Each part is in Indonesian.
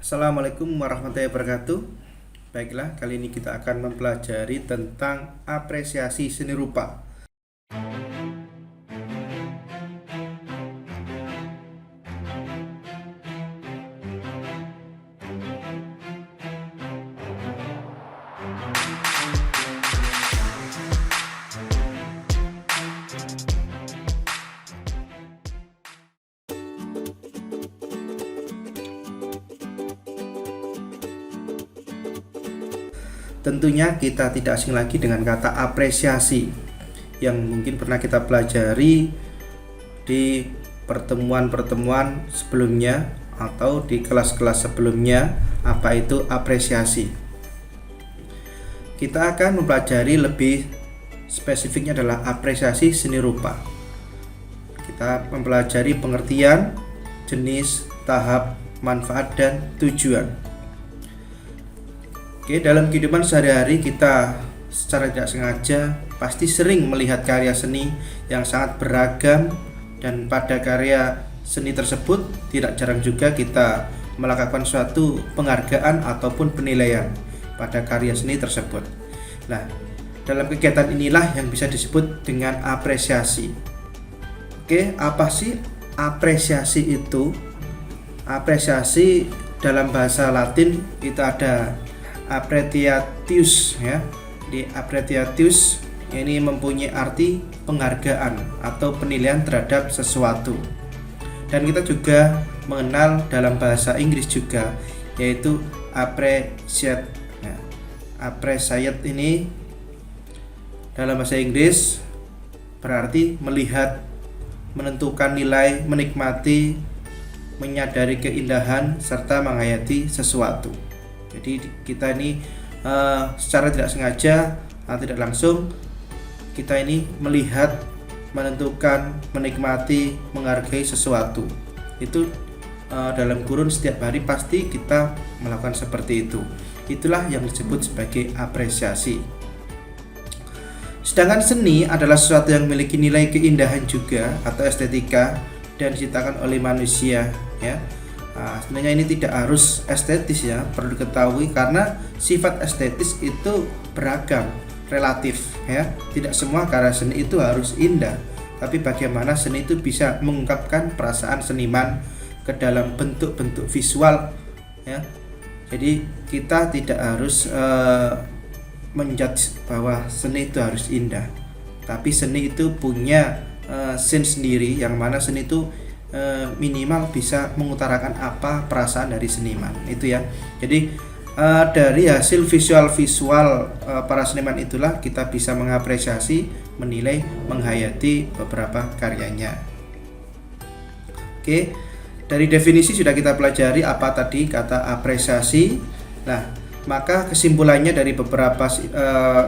Assalamualaikum warahmatullahi wabarakatuh. Baiklah, kali ini kita akan mempelajari tentang apresiasi seni rupa. Tentunya kita tidak asing lagi dengan kata apresiasi yang mungkin pernah kita pelajari di pertemuan-pertemuan sebelumnya atau di kelas-kelas sebelumnya. Apa itu apresiasi? Kita akan mempelajari lebih spesifiknya adalah apresiasi seni rupa. Kita mempelajari pengertian, jenis, tahap, manfaat, dan tujuan. Oke, dalam kehidupan sehari-hari kita secara tidak sengaja pasti sering melihat karya seni yang sangat beragam, dan pada karya seni tersebut tidak jarang juga kita melakukan suatu penghargaan ataupun penilaian pada karya seni tersebut. Nah, dalam kegiatan inilah yang bisa disebut dengan apresiasi. Oke, apa sih apresiasi itu? Apresiasi dalam bahasa Latin itu ada appreciatius ya. Di appreciatius ini mempunyai arti penghargaan atau penilaian terhadap sesuatu. Dan kita juga mengenal dalam bahasa Inggris juga, yaitu appreciate. Nah, appreciate ini dalam bahasa Inggris berarti melihat, menentukan nilai, menikmati, menyadari keindahan serta menghayati sesuatu. Jadi kita ini secara tidak sengaja, tidak langsung, kita ini melihat, menentukan, menikmati, menghargai sesuatu. Itu dalam kurun setiap hari pasti kita melakukan seperti itu. Itulah yang disebut sebagai apresiasi. Sedangkan seni adalah sesuatu yang memiliki nilai keindahan juga atau estetika dan diciptakan oleh manusia ya. Nah, sebenarnya ini tidak harus estetis ya, perlu diketahui karena sifat estetis itu beragam, relatif ya. Tidak semua karya seni itu harus indah, tapi bagaimana seni itu bisa mengungkapkan perasaan seniman ke dalam bentuk-bentuk visual ya. Jadi kita tidak harus menjudge bahwa seni itu harus indah, tapi seni itu punya sense sendiri, yang mana seni itu minimal bisa mengutarakan apa perasaan dari seniman itu ya. Jadi dari hasil visual para seniman itulah kita bisa mengapresiasi, menilai, menghayati beberapa karyanya. Oke, dari definisi sudah kita pelajari apa tadi kata apresiasi. Nah, maka kesimpulannya dari beberapa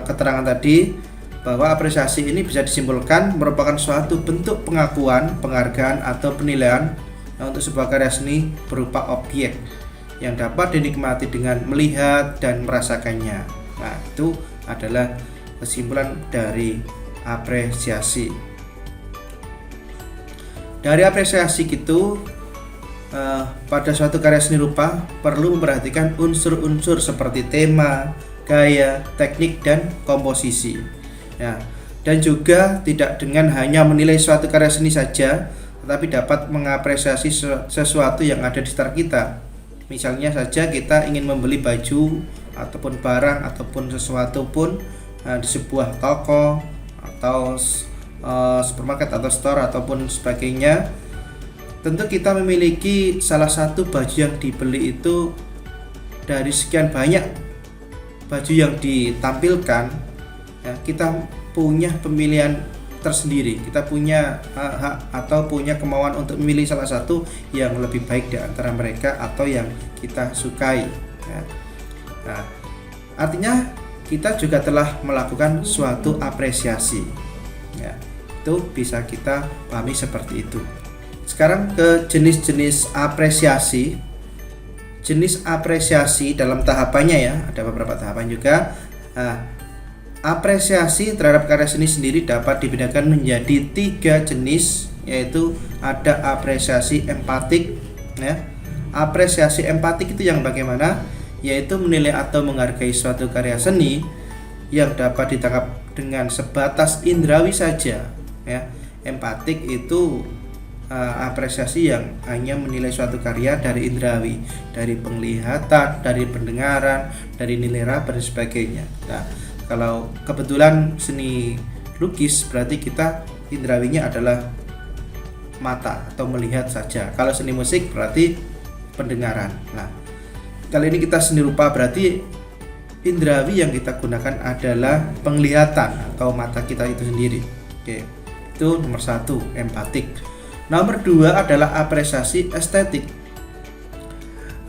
keterangan tadi, bahwa apresiasi ini bisa disimpulkan merupakan suatu bentuk pengakuan, penghargaan atau penilaian untuk sebuah karya seni berupa objek yang dapat dinikmati dengan melihat dan merasakannya. Nah, itu adalah kesimpulan dari apresiasi. Dari apresiasi itu, pada suatu karya seni rupa perlu memperhatikan unsur-unsur seperti tema, gaya, teknik, dan komposisi. Ya, dan juga tidak dengan hanya menilai suatu karya seni saja, tetapi dapat mengapresiasi sesuatu yang ada di sekitar kita. Misalnya saja kita ingin membeli baju ataupun barang ataupun sesuatu pun di sebuah toko atau supermarket atau store ataupun sebagainya. Tentu kita memiliki salah satu baju yang dibeli itu dari sekian banyak baju yang ditampilkan. Ya, kita punya pemilihan tersendiri, kita punya hak atau punya kemauan untuk memilih salah satu yang lebih baik di antara mereka atau yang kita sukai ya. Nah, artinya kita juga telah melakukan suatu apresiasi ya. Itu bisa kita pahami seperti itu. Sekarang ke jenis-jenis apresiasi. Jenis apresiasi dalam tahapannya ya, ada beberapa tahapan juga. Apresiasi terhadap karya seni sendiri dapat dibedakan menjadi 3 jenis, yaitu ada apresiasi empatik ya, Apresiasi empatik itu yang bagaimana? Yaitu menilai atau menghargai suatu karya seni yang dapat ditangkap dengan sebatas indrawi saja, ya. Empatik itu apresiasi yang hanya menilai suatu karya dari indrawi, dari penglihatan, dari pendengaran, dari nilai raba dan sebagainya. Nah, kalau kebetulan seni lukis berarti kita indrawinya adalah mata atau melihat saja. Kalau seni musik berarti pendengaran. Nah, kali ini kita seni rupa berarti indrawi yang kita gunakan adalah penglihatan atau mata kita itu sendiri. Oke, itu nomor 1, empatik. Nomor 2 adalah apresiasi estetik.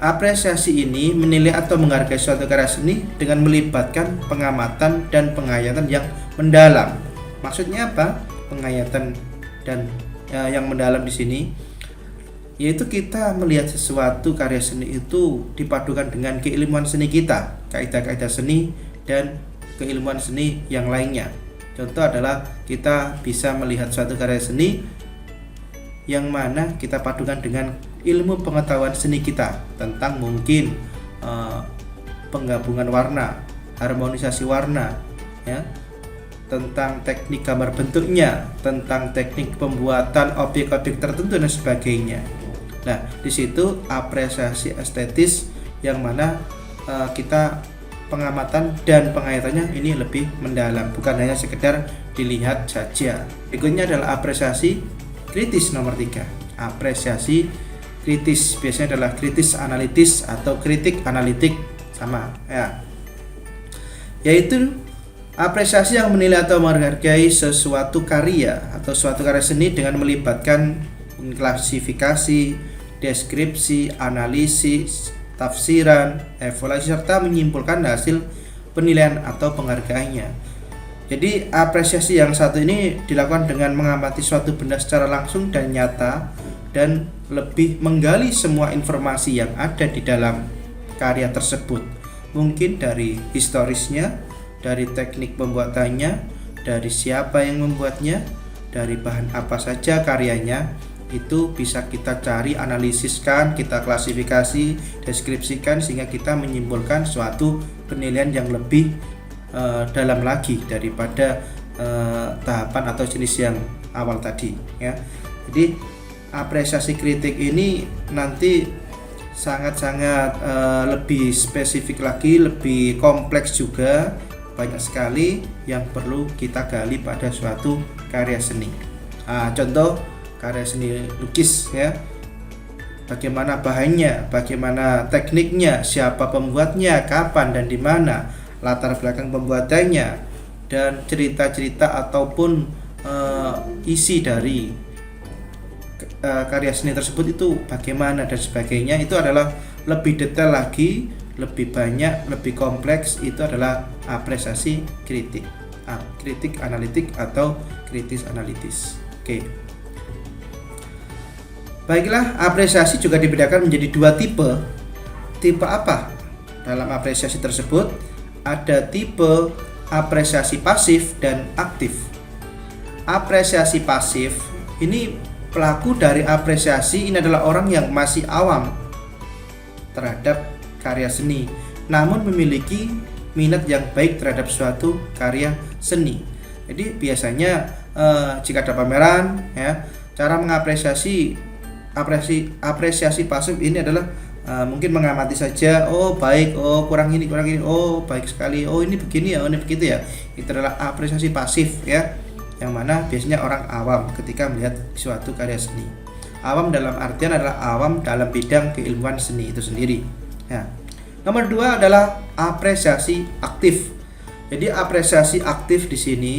Apresiasi ini menilai atau menghargai suatu karya seni dengan melibatkan pengamatan dan penghayatan yang mendalam. Maksudnya apa? Penghayatan dan yang mendalam di sini yaitu kita melihat sesuatu karya seni itu dipadukan dengan keilmuan seni kita, kaidah-kaidah seni dan keilmuan seni yang lainnya. Contoh adalah kita bisa melihat suatu karya seni yang mana kita padukan dengan ilmu pengetahuan seni kita tentang mungkin penggabungan warna, harmonisasi warna, ya, tentang teknik gambar bentuknya, tentang teknik pembuatan objek-objek tertentu dan sebagainya. Nah, di situ apresiasi estetis yang mana kita pengamatan dan penghayatannya ini lebih mendalam, bukan hanya sekedar dilihat saja. Berikutnya adalah apresiasi kritis nomor 3. Apresiasi kritis biasanya adalah kritis analitis atau kritik analitik, sama ya. Yaitu apresiasi yang menilai atau menghargai sesuatu karya atau suatu karya seni dengan melibatkan klasifikasi, deskripsi, analisis, tafsiran, evaluasi serta menyimpulkan hasil penilaian atau penghargaannya. Jadi apresiasi yang satu ini dilakukan dengan mengamati suatu benda secara langsung dan nyata dan lebih menggali semua informasi yang ada di dalam karya tersebut. Mungkin dari historisnya, dari teknik pembuatannya, dari siapa yang membuatnya, dari bahan apa saja karyanya. Itu bisa kita cari, analisiskan, kita klasifikasi, deskripsikan sehingga kita menyimpulkan suatu penilaian yang lebih dalam lagi daripada tahapan atau jenis yang awal tadi, ya. Jadi apresiasi kritik ini nanti sangat-sangat lebih spesifik lagi, lebih kompleks juga, banyak sekali yang perlu kita gali pada suatu karya seni. Contoh karya seni lukis, ya. Bagaimana bahannya, bagaimana tekniknya, siapa pembuatnya, kapan dan di mana, latar belakang pembuatannya, dan cerita-cerita ataupun isi dari karya seni tersebut itu bagaimana dan sebagainya. Itu adalah lebih detail lagi, lebih banyak, lebih kompleks. Itu adalah apresiasi kritik, kritik analitik atau kritis analitis. Oke. Baiklah, apresiasi juga dibedakan menjadi 2 tipe. Tipe apa? Dalam apresiasi tersebut ada tipe apresiasi pasif dan aktif. Apresiasi pasif ini pelaku dari apresiasi ini adalah orang yang masih awam terhadap karya seni, namun memiliki minat yang baik terhadap suatu karya seni. Jadi biasanya jika ada pameran, ya, cara mengapresiasi apresiasi pasif ini adalah mungkin mengamati saja, oh baik, oh kurang ini, oh baik sekali, oh ini begini ya, oh ini begitu ya. Itu adalah apresiasi pasif, ya, yang mana biasanya orang awam ketika melihat suatu karya seni. Awam dalam artian adalah awam dalam bidang keilmuan seni itu sendiri, ya. Nomor 2 adalah apresiasi aktif. Jadi apresiasi aktif di sini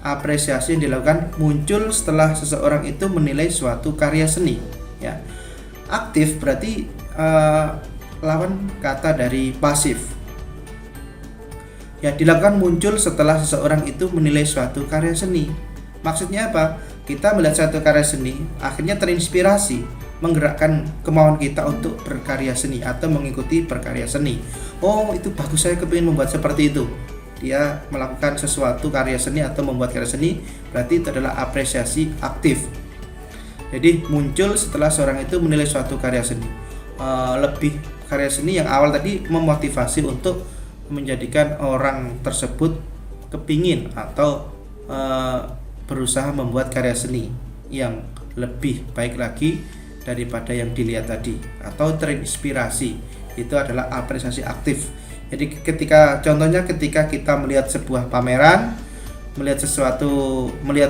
apresiasi yang dilakukan muncul setelah seseorang itu menilai suatu karya seni, ya. Aktif berarti lawan kata dari pasif, ya, dilakukan muncul setelah seseorang itu menilai suatu karya seni. Maksudnya apa? Kita melihat suatu karya seni, akhirnya terinspirasi, menggerakkan kemauan kita untuk berkarya seni atau mengikuti berkarya seni. Oh itu bagus, saya kepingin membuat seperti itu. Dia melakukan sesuatu karya seni atau membuat karya seni, berarti itu adalah apresiasi aktif. Jadi muncul setelah seorang itu menilai suatu karya seni. lebih karya seni yang awal tadi memotivasi untuk menjadikan orang tersebut kepingin atau berusaha membuat karya seni yang lebih baik lagi daripada yang dilihat tadi, atau terinspirasi. Itu adalah apresiasi aktif. Jadi contohnya ketika kita melihat sebuah pameran, melihat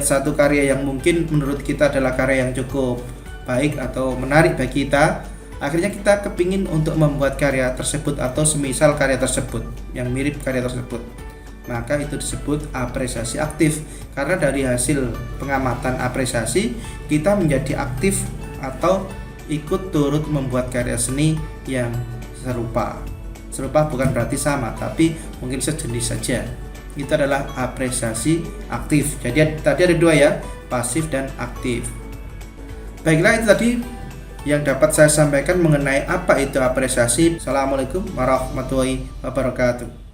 satu karya yang mungkin menurut kita adalah karya yang cukup baik atau menarik bagi kita, akhirnya kita kepingin untuk membuat karya tersebut atau semisal karya tersebut yang mirip karya tersebut. Maka itu disebut apresiasi aktif, karena dari hasil pengamatan apresiasi kita menjadi aktif atau ikut turut membuat karya seni yang serupa bukan berarti sama, tapi mungkin sejenis saja. Itu adalah apresiasi aktif. Jadi tadi ada dua ya, pasif dan aktif. Baiklah, itu tadi yang dapat saya sampaikan mengenai apa itu apresiasi. Assalamualaikum warahmatullahi wabarakatuh.